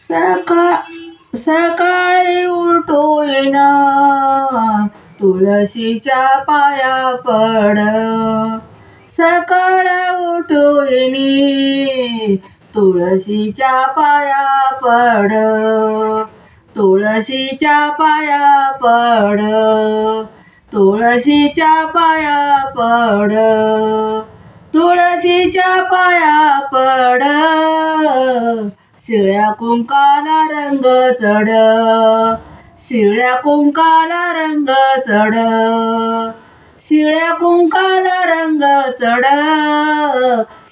सकाळ सकाळी उठून तुळशीच्या पाया पड. सकाळ उठून तुळशीच्या पाया पड. तुळशीच्या पाया पड. तुळशीच्या पाया पड. तुळशीच्या पाया पड. शिळ्या कुंकाला रंग चढ. शिळ्या कुंकाला रंग चढ. शिळ्या कुंकाला रंग चढ.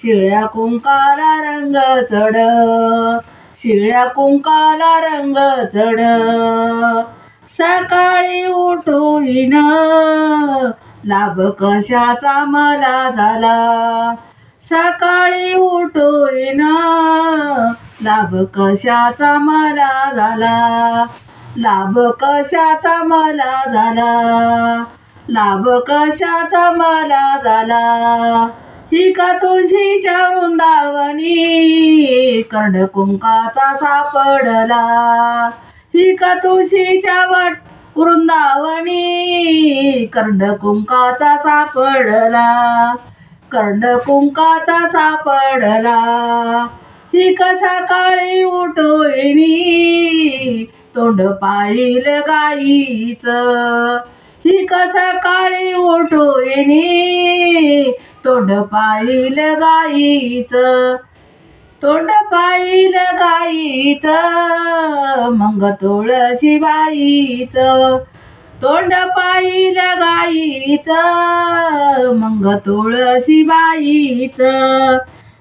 शिळ्या कुंकाला रंग चढ. शिळ्या कुंकाला रंग चढ. सकाळी उठून लाभ कशाचा मला झाला. सकाळी उठून लाभ कशाचा मला झाला. लाभ कशाचा मला झाला. लाभ कशाचा मला झाला. ही का तुळशीच्या वृंदावनी कर्ण कुंकाचा सापडला. ही का तुळशीच्या वृंदावनी कर्ण कुंकाचा सापडला. कर्ण कुंकाचा सापडला. ही का सकाळी उठून तोंड पाहिल गाईच. ही का सकाळी उठून तोंड पाहिल गाईच. तोंड पाहिल गाईच. मग तुळशीबाईच. तोंड पाहिल गाईच. मग तुळशीबाईच.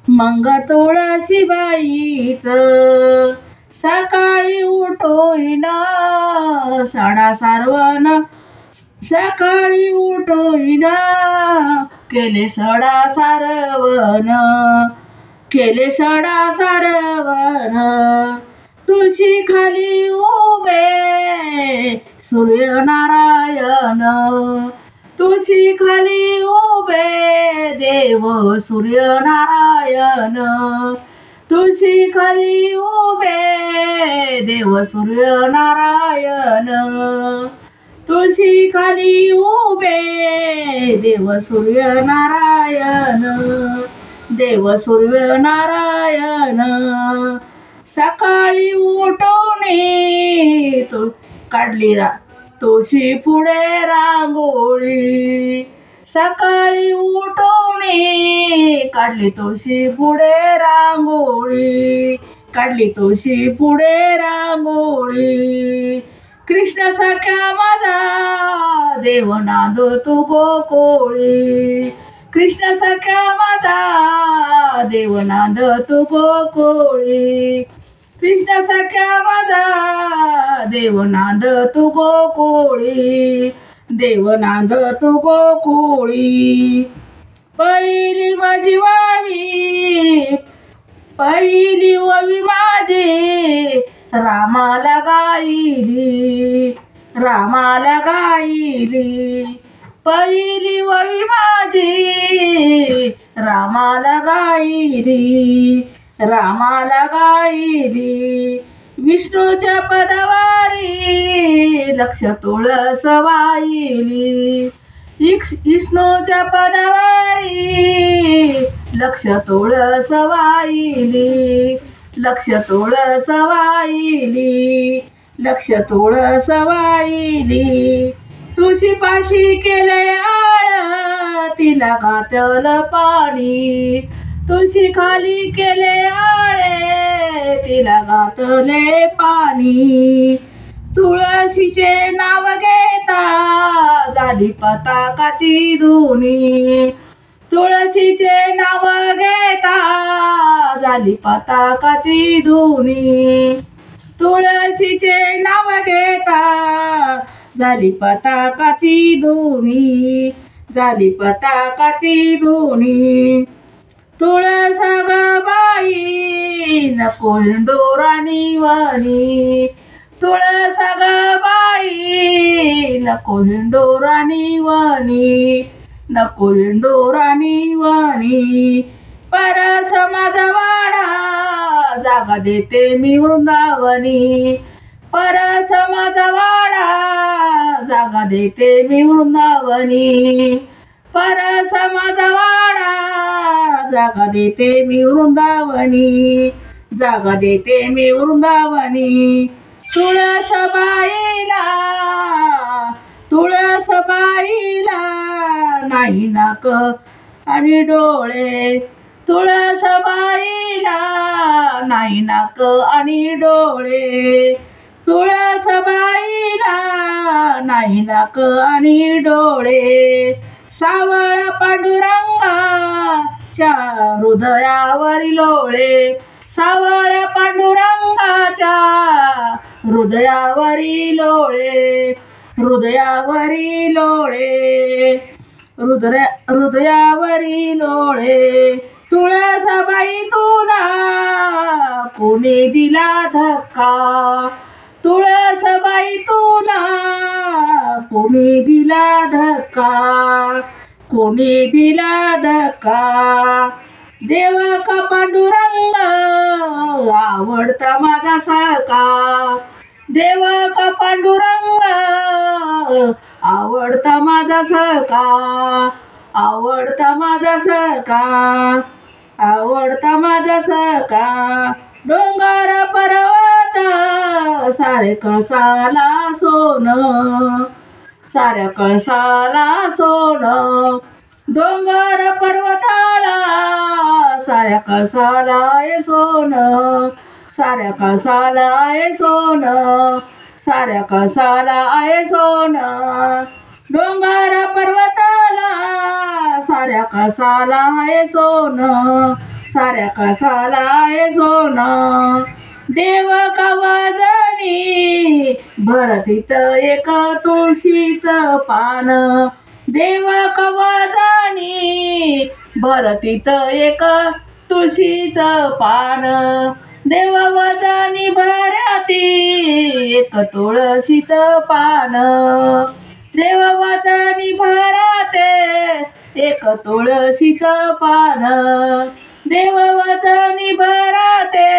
मग तुळशीबाईच. सकाळी उठून सडा सारवण. सकाळी उठून केले सडा सारवण. केले सडा सारवण. तुळशी खाली उभे सूर्यनारायण. तुळशी खाली उभे देव सूर्यनारायण. तुळशी खाली उभे देव सूर्यनारायण. तुळशी खाली उभे देव सूर्यनारायण. देव सूर्यनारायण. सकाळी उठून काढली तुळशी पुढे रांगोळी. सकाळी उठून काढली तुळशी पुढे रांगोळी. काढली तुळशी पुढे रांगोळी. कृष्ण सख्या माझा देव नांदतो गोकुळी. कृष्ण सख्या माझा देव नांदतो गोकुळी. कृष्ण सख्या माझा देव नांदतो गोकुळी. देव नांदतो गोकुळी. पहिली माझी वावी. पहिली ववी माझी रामाला गायली. रामाला गायली. पहिली ववी माझी रामाला गायली. रामाला गायली. विष्णूच्या पदावारी लक्ष तुळस वाहिली. विष्णूच्या पदावारी लक्ष तुळस वाहिली. लक्ष तुळस वाहिली. लक्ष तुळस वाहिली. तुळशीपाशी केले आळ तिला घातलं पाणी. तुळशी खाली केले आळे तिला घातले पाणी. तुळशीचे नाव घेता झाली पताकाची धुनी. तुळशीचे नाव घेता झाली पताकाची धुनी. तुळशीचे नाव घेता झाली पताकाची धुनी. झाली पताकाची धुनी. तुळस ग बाई नको हिंडोराणी वनी. तुळस ग बाई नको हिंडोराणी वनी. नको हिंडोराणी वनी. परस माझा वाडा जागा देते मी वृंदावनी. परस माझा वाडा जागा देते मी वृंदावनी. परस माझा वाडा जागा देते मी वृंदावनी. जागा देते मी वृंदावनी. तुळसबाईला तुळसबाईला नाही नाक आणि डोळे. तुळसबाईला नाही नाक आणि डोळे. तुळसबाईला नाही नाक आणि डोळे. सावळ पांडुरंगाच्या हृदयावरी लोळे. सावळ पांडुरंगाच्या हृदयावरी लोळे. हृदयावरी लोळे. हृदयावरी लोळे. तुळसबाई तुला कोणी दिला धक्का. तुळसबाई तुला कोणी दिला धक्का. कोणी दिला धक्का. देव का पांडुरंग आवडता माझा सखा. देव का पांडुरंग आवडता माझा सखा. आवडता माझा सखा. आवडता माझा सखा. डोंगर पर्वत सारे कळसाला सोन. साऱ्या कळसाला सोन. डोंगर पर्वताला साऱ्या कळसाला सोन. साऱ्या कळसाला सोन. साऱ्या कळसाला सोन. डोंगर पर्वताला साऱ्या कळसाला सोन. साऱ्या कळसाला सोन. देव कवजनी भरतीत एक तुळशीचं पान. देव कवजनी भरतीत एक तुळशीचं पान. देव वजनी भरती एक तुळशीचं पान. देव वजनी भरते एक तुळशीचं पान. देव वजनी भरते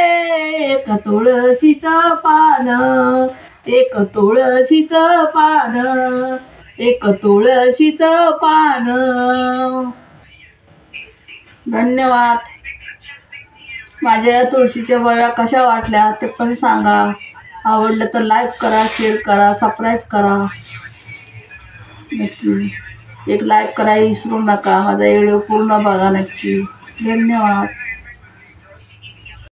एक तुळशीचं पान. एक तुळशीचं पान. एक तुळशीचं पान. धन्यवाद. माझ्या या तुळशीच्या वव्या कशा वाटल्या ते पण सांगा. आवडलं तर लाईक करा, शेअर करा, सबस्क्राईब करा. नक्की एक लाईक करायला विसरू नका. माझा व्हिडिओ पूर्ण बघा नक्की. धन्यवाद.